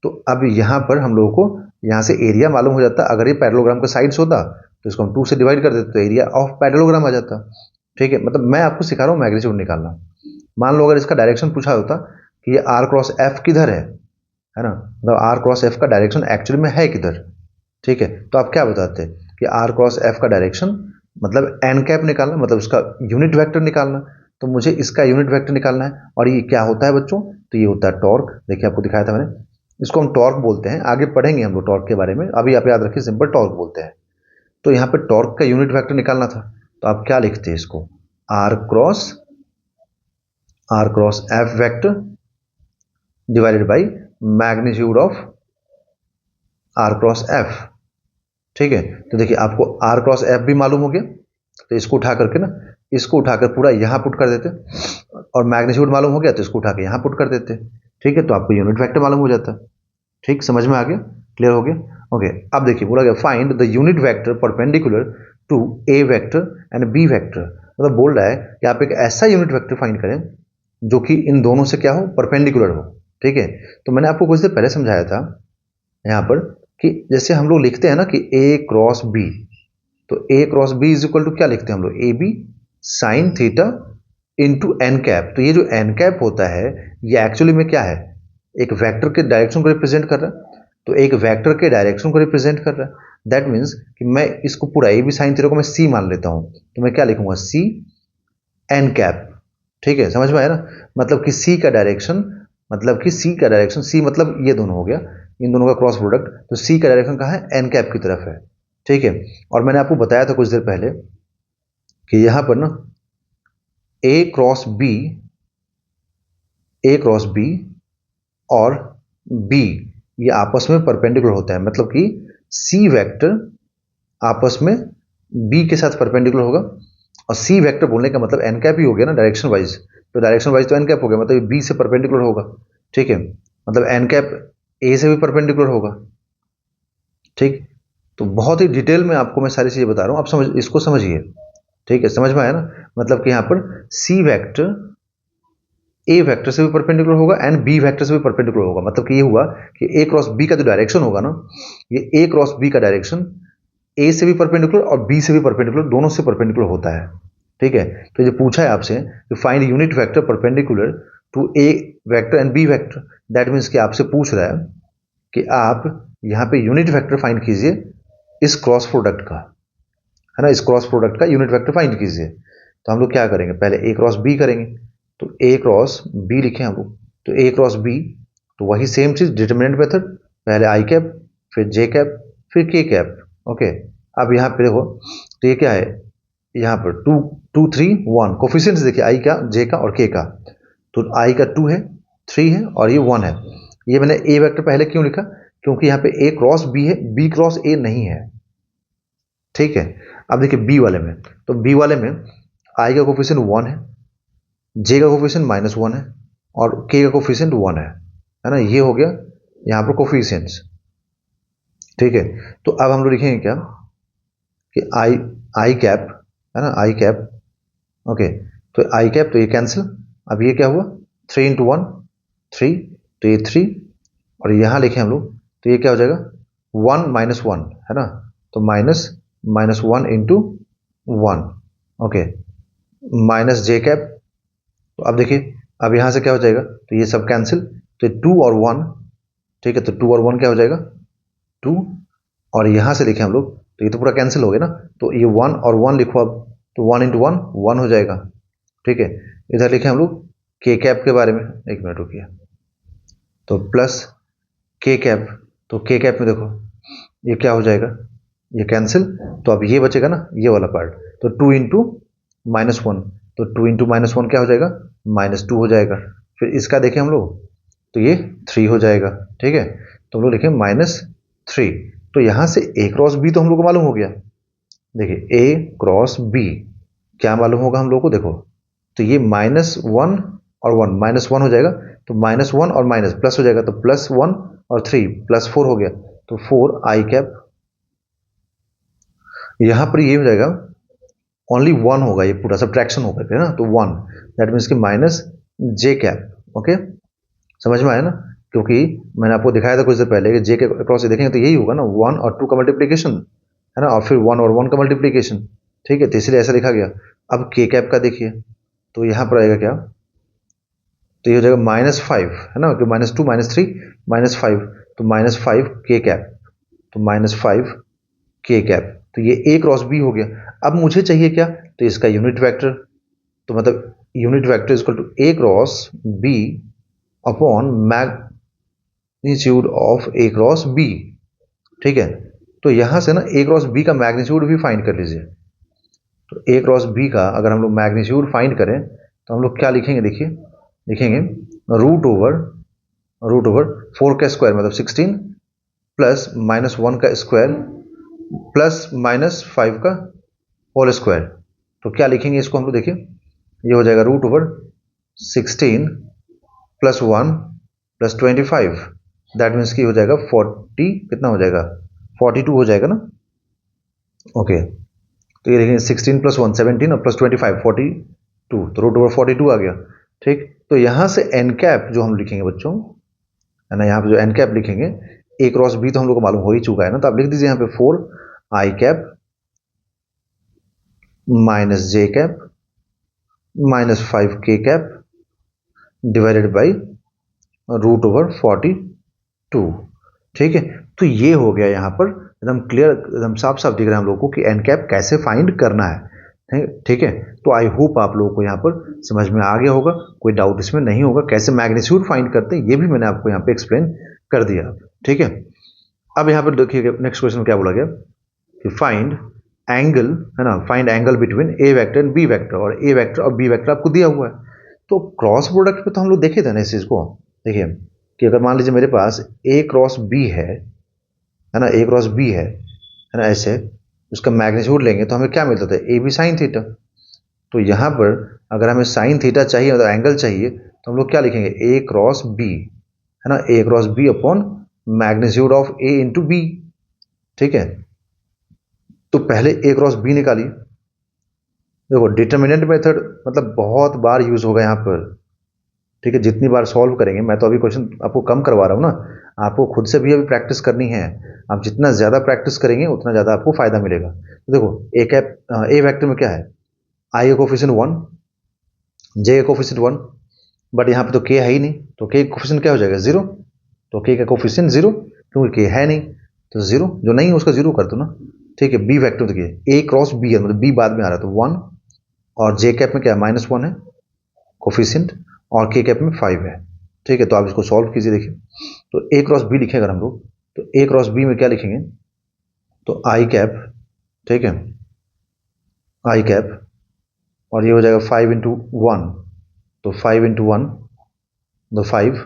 तो अब यहाँ पर हम लोगों को यहाँ से एरिया मालूम हो जाता। अगर ये पैरेललोग्राम का साइड्स होता तो इसको हम 2 से डिवाइड कर देते, तो एरिया ऑफ पैरेललोग्राम आ जाता, ठीक है। मतलब मैं आपको सिखा रहा हूँ मैग्नीट्यूड निकालना। मान लो अगर इसका डायरेक्शन पूछा होता कि ये आर क्रॉस एफ किधर है ना, मतलब आर क्रॉस एफ का डायरेक्शन एक्चुअली में है किधर, ठीक है। तो आप क्या बताते कि आर क्रॉस एफ का डायरेक्शन मतलब एन कैप निकालना, मतलब उसका यूनिट वेक्टर निकालना। तो मुझे इसका यूनिट वेक्टर निकालना है, और ये क्या होता है बच्चों, तो ये होता है टॉर्क। देखिए आपको दिखाया था मैंने, इसको हम टॉर्क बोलते हैं, आगे पढ़ेंगे हम लोग टॉर्क के बारे में, अभी आप याद रखिए सिंपल टॉर्क बोलते हैं। तो यहाँ पे टॉर्क का यूनिट वेक्टर निकालना था, तो आप क्या लिखते हैं इसको, R cross F vector divided by magnitude of R cross F, ठीक है। तो देखिए आपको आर क्रॉस एफ भी मालूम हो गया, तो इसको उठा करके ना, इसको उठाकर पूरा यहाँ पुट कर देते, और मैग्नीट्यूड मालूम हो गया तो इसको उठा के यहाँ पुट कर देते, ठीक है। तो आपको यूनिट वेक्टर मालूम हो जाता, ठीक, समझ में आ गया, क्लियर हो गया, ओके। अब देखिए बोला गया find the unit vector perpendicular to A vector and B vector. मतलब बोल रहा है कि आप एक ऐसा यूनिट वेक्टर फाइंड करें जो कि इन दोनों से क्या हो, परपेंडिकुलर हो, ठीक है। तो मैंने आपको कुछ देर पहले समझाया था यहाँ पर कि जैसे हम लोग लिखते हैं ना कि ए क्रॉस बी, तो A cross B is equal to क्या लिखते हैं हम लोग, A B sine theta into N cap. तो ये जो एन कैप होता है ये एक्चुअली में क्या है, एक वेक्टर के डायरेक्शन को रिप्रेजेंट कर रहा है। तो एक वेक्टर के डायरेक्शन को रिप्रेजेंट कर रहा है, दैट मीन्स कि मैं इसको पूरा ए बी साइन थीटा को मैं सी मान लेता हूँ, तो मैं क्या लिखूंगा, सी एन कैप, ठीक है, समझ में आया ना। मतलब कि सी का डायरेक्शन, मतलब कि सी का डायरेक्शन, सी मतलब ये दोनों हो गया, इन दोनों का क्रॉस प्रोडक्ट, तो सी का डायरेक्शन कहाँ है, एन कैप की तरफ है, ठीक है। और मैंने आपको बताया था कुछ देर पहले कि यहां पर ना ए क्रॉस बी और बी ये आपस में परपेंडिकुलर होता है, मतलब कि सी वेक्टर आपस में बी के साथ परपेंडिकुलर होगा। और सी वेक्टर बोलने का मतलब एन कैप ही हो गया ना, डायरेक्शन वाइज, तो डायरेक्शन वाइज तो एन कैप हो गया, मतलब बी से परपेंडिकुलर होगा, ठीक है। मतलब एन कैप ए से भी परपेंडिकुलर होगा, ठीक। तो बहुत ही डिटेल में आपको मैं सारी चीजें बता रहा हूं, आप समझ, इसको समझिए, ठीक है, समझ में आया ना। मतलब कि यहां पर सी वेक्टर ए वेक्टर से भी परपेंडिकुलर होगा एंड बी वेक्टर से भी परपेंडिकुलर होगा। मतलब कि ये हुआ कि ए क्रॉस बी का जो डायरेक्शन होगा ना, ये ए क्रॉस बी का डायरेक्शन ए से भी परपेंडिकुलर और बी से भी परपेंडिकुलर, दोनों से परपेंडिकुलर होता है, ठीक है। तो ये पूछा है आपसे कि find unit vector perpendicular to A vector and B vector, that means कि आपसे पूछ रहा है कि आप यहाँ पे यूनिट वेक्टर फाइंड कीजिए इस क्रॉस प्रोडक्ट का, है ना, इस क्रॉस प्रोडक्ट का यूनिट वेक्टर फाइंड कीजिए। तो हम लोग क्या करेंगे, पहले ए क्रॉस बी करेंगे, तो ए क्रॉस बी लिखे हम लोग, तो ए क्रॉस बी, तो वही सेम चीज डिटरमिनेंट मेथड, पहले आई कैप फिर जे कैप फिर के कैप, ओके। अब यहाँ पे देखो, तो ये क्या है, यहाँ पर 2 2 3 1 कोफिशिएंट्स देखिए आई का, जे का और के का। तो आई का 2 है, 3 है और ये 1 है। ये मैंने ए वेक्टर पहले क्यों लिखा, क्योंकि यहाँ पे ए क्रॉस बी है, बी क्रॉस ए नहीं है, ठीक है। अब देखिए बी वाले में, तो बी वाले में आई का कोफिशिएंट 1 है, जे का कोफिशिएंट -1 है और के का कोफिशिएंट 1 है ना। ये हो गया यहाँ पर कोफिशिएंट्स, ठीक है। तो अब हम लोग लिखेंगे क्या कि आई कैप है ना, आई कैप, ओके। तो आई कैप, तो ये कैंसिल, अब ये क्या हुआ 3 × 1 3, तो ये 3 और यहाँ लिखें हम लोग, तो ये क्या हो जाएगा 1 - 1 है ना, तो -1 × 1, ओके, माइनस जे कैप। तो अब देखिए अब यहाँ से क्या हो जाएगा, तो ये सब कैंसिल, तो 2 और 1, ठीक है, तो 2 और 1 क्या हो जाएगा 2, और यहाँ से लिखें हम लोग, तो ये तो पूरा कैंसिल हो गया ना, तो ये 1 और 1 लिखो अब, तो 1 × 1 1 हो जाएगा, ठीक है। इधर लिखें हम लोग के कैप के बारे में, एक मिनट रुकिए, तो प्लस के कैप, तो के कैप में देखो ये क्या हो जाएगा, ये कैंसिल, तो अब ये बचेगा ना ये वाला पार्ट, तो 2 × -1, तो 2 × -1 क्या हो जाएगा -2 हो जाएगा। फिर इसका देखें हम लोग, तो ये 3 हो जाएगा, ठीक है। तो हम लोग लिखें -3, तो यहाँ से ए क्रॉस बी तो हम लोग को मालूम हो गया। देखिए ए क्रॉस बी क्या मालूम होगा हम लोग को, देखो तो ये -1 और 1 -1 हो जाएगा, तो -1 और माइनस प्लस हो जाएगा, तो +1 और 3 +4 हो गया, तो 4 आई कैप। यहाँ पर ये हो जाएगा ओनली 1 होगा, ये पूरा सब्ट्रैक्शन होगा है ना, तो 1 दैट मीन्स कि माइनस जे कैप, ओके, समझ में आया ना। क्योंकि मैंने आपको दिखाया था कुछ देर पहले कि जे के क्रॉस से देखेंगे तो यही होगा ना, 1 और 2 का मल्टीप्लीकेशन है ना, और फिर 1 और 1 का मल्टीप्लीकेशन, ठीक है, तो इसलिए ऐसा लिखा गया। अब के कैप का देखिए, तो यहाँ पर आएगा क्या, तो ये हो जाएगा -5 है ना, कि -2 -3 -5, तो -5 के कैप, तो -5 के कैप, तो ये ए क्रॉस बी हो गया। अब मुझे चाहिए क्या, तो इसका यूनिट वेक्टर, तो मतलब unit vector is equal to A cross B upon magnitude of A cross B, ठीक है। तो यहां से ना ए क्रॉस बी का मैग्नीट्यूड भी फाइंड कर लीजिए, तो ए क्रॉस बी का अगर हम लोग मैग्नीट्यूड फाइंड करें तो हम लोग क्या लिखेंगे, देखिए लिखेंगे रूट ओवर 4 का स्क्वायर मतलब 16 प्लस -1 का स्क्वायर प्लस -5 का होल स्क्वायर। तो क्या लिखेंगे इसको हम लोग, देखिए ये हो जाएगा √16 + 1 + 25, दैट मीन्स की हो जाएगा 40, कितना हो जाएगा 42 हो जाएगा ना, ओके। तो ये लिखेंगे 16 + 1 17 और +25 42, तो √42 आ गया, ठीक। तो यहाँ से एन कैप जो हम लिखेंगे बच्चों है ना, यहाँ पे जो एन कैप लिखेंगे, ए क्रॉस बी तो हम लोग को मालूम हो ही चुका है ना, तो आप लिख दीजिए यहाँ पे 4 आई cap minus J cap -5 K cap divided by √42, ठीक है। तो ये हो गया यहाँ पर एकदम क्लियर, एकदम साफ साफ दिख रहा है हम लोग को कि एन कैप कैसे फाइंड करना है, ठीक है। तो आई होप आप लोगों को यहाँ पर समझ में आ गया होगा, कोई डाउट इसमें नहीं होगा। कैसे मैग्नीट्यूड फाइंड करते हैं ये भी मैंने आपको यहाँ पे एक्सप्लेन कर दिया, ठीक है। अब यहाँ पर देखिए नेक्स्ट क्वेश्चन क्या बोला गया कि फाइंड एंगल है ना, find angle between A vector and B vector, और ए वेक्टर और बी वेक्टर आपको दिया हुआ है। तो क्रॉस प्रोडक्ट पे तो हम लोग देखे थे ना इस चीज को, देखिए कि अगर मान लीजिए मेरे पास ए क्रॉस बी है ना, ए क्रॉस बी है ना, ऐसे उसका मैग्नीट्यूड लेंगे तो हमें क्या मिलता था, ए बी साइन थीटा। तो यहाँ पर अगर हमें साइन थीटा चाहिए मतलब एंगल चाहिए, तो हम लोग क्या लिखेंगे ए क्रॉस बी है ना, A cross B upon magnitude of A into B, ठीक है। तो पहले ए क्रॉस बी निकालिए, देखो डिटर्मिनेंट मेथड मतलब बहुत बार यूज होगा यहाँ पर, ठीक है, जितनी बार सॉल्व करेंगे, मैं तो अभी क्वेश्चन आपको कम करवा रहा हूँ ना, आपको खुद से भी अभी प्रैक्टिस करनी है। आप जितना ज़्यादा प्रैक्टिस करेंगे उतना ज़्यादा आपको फायदा मिलेगा। तो देखो ए कैप ए वेक्टर में क्या है, आई का कोफिशिएंट 1, जे का कोफिशिएंट 1, बट यहाँ पे तो के है ही नहीं, तो के का कोफिशिएंट क्या हो जाएगा 0, तो के का कोफिशिएंट 0 क्योंकि के है नहीं, तो 0 जो नहीं है उसका 0 कर दो ना, ठीक है। बी वेक्टर देखिए ए क्रॉस बी है मतलब बी बाद में आ रहा है, तो 1, और जे कैप में क्या है -1 है कोफिशिएंट, और के कैप में 5 है, ठीक है। तो आप इसको सॉल्व कीजिए, देखिए तो ए क्रॉस बी लिखें अगर हम लोग, तो ए क्रॉस बी में क्या लिखेंगे, तो आई कैप, ठीक है, आई कैप, और ये हो जाएगा 5 × 1, तो 5 × 1 तो 5,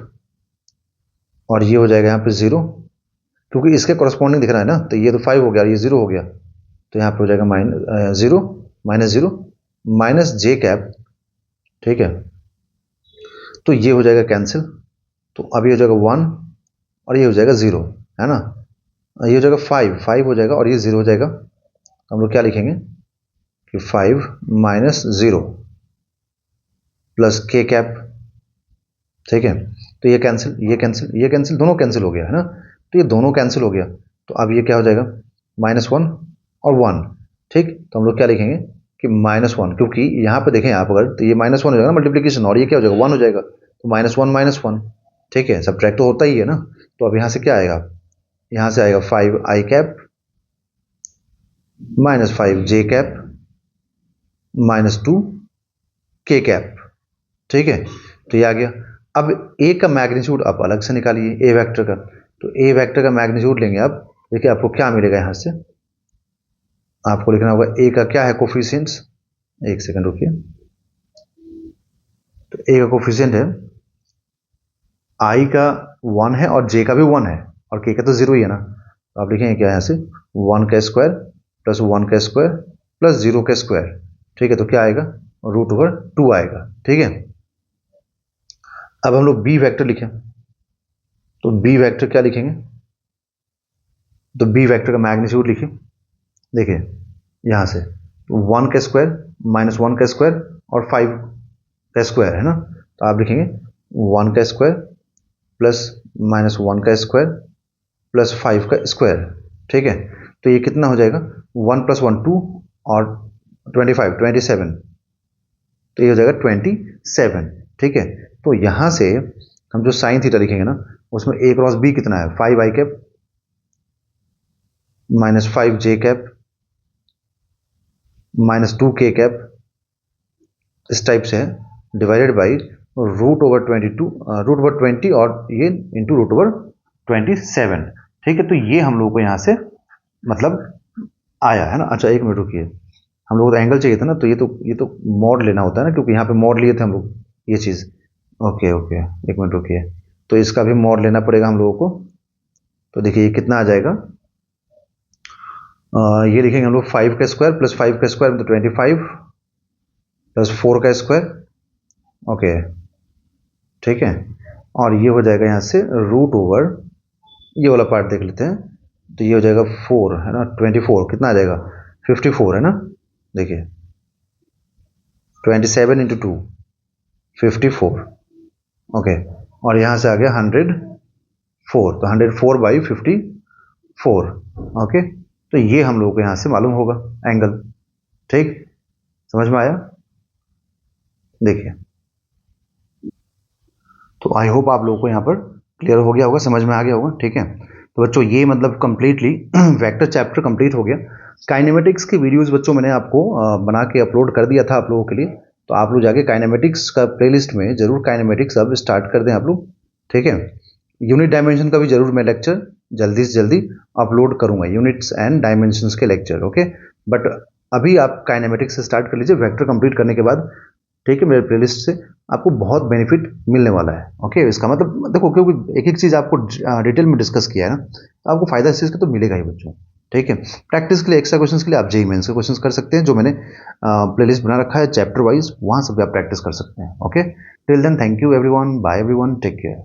और ये हो जाएगा यहाँ पे 0, क्योंकि इसके कॉरस्पॉन्डिंग दिख रहा है ना, तो ये तो 5 हो गया और ये 0 हो गया, तो यहाँ पे हो जाएगा -0 माइनस जे कैप, ठीक है। तो ये हो जाएगा कैंसिल, तो अब ये हो जाएगा 1 और ये हो जाएगा 0, है ना। ये हो जाएगा 5 हो जाएगा और ये 0 हो जाएगा। हम लोग क्या लिखेंगे कि 5 माइनस 0 प्लस के कैप, ठीक है। तो ये कैंसिल, ये कैंसिल, ये कैंसिल, दोनों कैंसिल हो गया, है ना। तो ये दोनों कैंसिल हो गया, तो अब ये क्या हो जाएगा -1 और 1, ठीक। तो हम लोग क्या लिखेंगे कि -1, क्योंकि यहाँ पे देखें आप अगर, तो ये -1 हो जाएगा मल्टीप्लीकेशन, और ये क्या हो जाएगा 1 हो जाएगा, तो -1, ठीक है, सब्ट्रैक्ट तो होता ही है ना। तो अब यहाँ से क्या आएगा, यहाँ से आएगा 5 आई कैप माइनस 5 जे कैप -2 के कैप, ठीक है। तो ये आ गया। अब ए का मैग्नीट्यूड आप अलग से निकालिए, ए वेक्टर का। तो ए वेक्टर का मैग्नीट्यूड लेंगे आप, देखिए आपको क्या मिलेगा, यहाँ से आपको लिखना होगा ए का क्या है कोफिशिएंट्स, एक सेकंड रुकिए। तो ए का कोफिशिएंट है, आई का 1 है और जे का भी 1 है और के का तो 0 ही है ना। तो आप लिखेंगे क्या यहाँ से 1 का स्क्वायर प्लस 1 का स्क्वायर प्लस 0 का स्क्वायर, ठीक है। तो क्या आएगा √2 आएगा, ठीक है। अब हम लोग बी वेक्टर लिखें, तो बी वेक्टर क्या लिखेंगे, तो बी वेक्टर का मैग्नीट्यूड लिखिए, देखिए यहाँ से 1 का स्क्वायर -1 का स्क्वायर और 5 का स्क्वायर, है ना। तो आप लिखेंगे 1 का स्क्वायर प्लस -1 का स्क्वायर प्लस 5 का स्क्वायर, ठीक है। तो ये कितना हो जाएगा 1 + 1 2 और 25 27, तो ये हो जाएगा 27, ठीक है। तो यहाँ से हम जो साइन थीटा लिखेंगे ना, उसमें a क्रॉस b कितना है 5 आई कैप -5 जे कैप -2 के कैप, इस टाइप से है, डिवाइडेड बाई √20 और ये इंटू √27, ठीक है। तो ये हम लोगों को यहाँ से मतलब आया है ना। अच्छा एक मिनट रुकिए, हम लोगों को एंगल चाहिए था ना, तो ये तो मॉड लेना होता है ना, क्योंकि यहाँ पे मॉड लिए थे हम लोग ये चीज़। ओके ओके, एक मिनट रुकिए, तो इसका भी मॉड लेना पड़ेगा हम लोगों को। तो देखिए ये कितना आ जाएगा, ये लिखेंगे हम लोग 5 का स्क्वायर प्लस 5 का स्क्वायर मतलब 25 प्लस 4 का स्क्वायर, ओके, ठीक है। और ये हो जाएगा यहाँ से √, ये वाला पार्ट देख लेते हैं, तो ये हो जाएगा 4, है ना। 24 कितना आ जाएगा 54, है ना। देखिए 27 × 2 54, ओके। और यहाँ से आ गया 104, तो 104/54, ओके। तो ये हम लोगों को यहाँ से मालूम होगा एंगल, ठीक, समझ में आया। देखिए तो आई होप आप लोगों को यहाँ पर क्लियर हो गया होगा, समझ में आ गया होगा, ठीक है। तो बच्चों ये मतलब कंप्लीटली वेक्टर चैप्टर कंप्लीट हो गया। काइनेमेटिक्स की वीडियोस बच्चों मैंने आपको बना के अपलोड कर दिया था आप लोगों के लिए, तो आप लोग जाके काइनेमेटिक्स का प्लेलिस्ट में जरूर काइनेमेटिक्स अब स्टार्ट कर दें आप लोग, ठीक है। यूनिट डायमेंशन का भी जरूर मैं लेक्चर जल्दी से जल्दी अपलोड करूंगा, यूनिट्स एंड डायमेंशंस के लेक्चर, ओके। बट अभी आप काइनेमेटिक्स से स्टार्ट कर लीजिए वेक्टर कंप्लीट करने के बाद, ठीक है। मेरे प्लेलिस्ट से आपको बहुत बेनिफिट मिलने वाला है, ओके। इसका मतलब देखो, क्योंकि एक एक चीज़ आपको डिटेल में डिस्कस किया है ना, तो आपको फायदा इस चीज़ का तो मिलेगा ही बच्चों, ठीक है। प्रैक्टिस के लिए एक्स्ट्रा क्वेश्चंस के लिए आप जेईई मेंस के क्वेश्चंस कर सकते हैं, जो मैंने प्लेलिस्ट बना रखा है चैप्टर वाइज, वहाँ से भी आप प्रैक्टिस कर सकते हैं, okay. Till then thank you everyone, bye everyone, take care.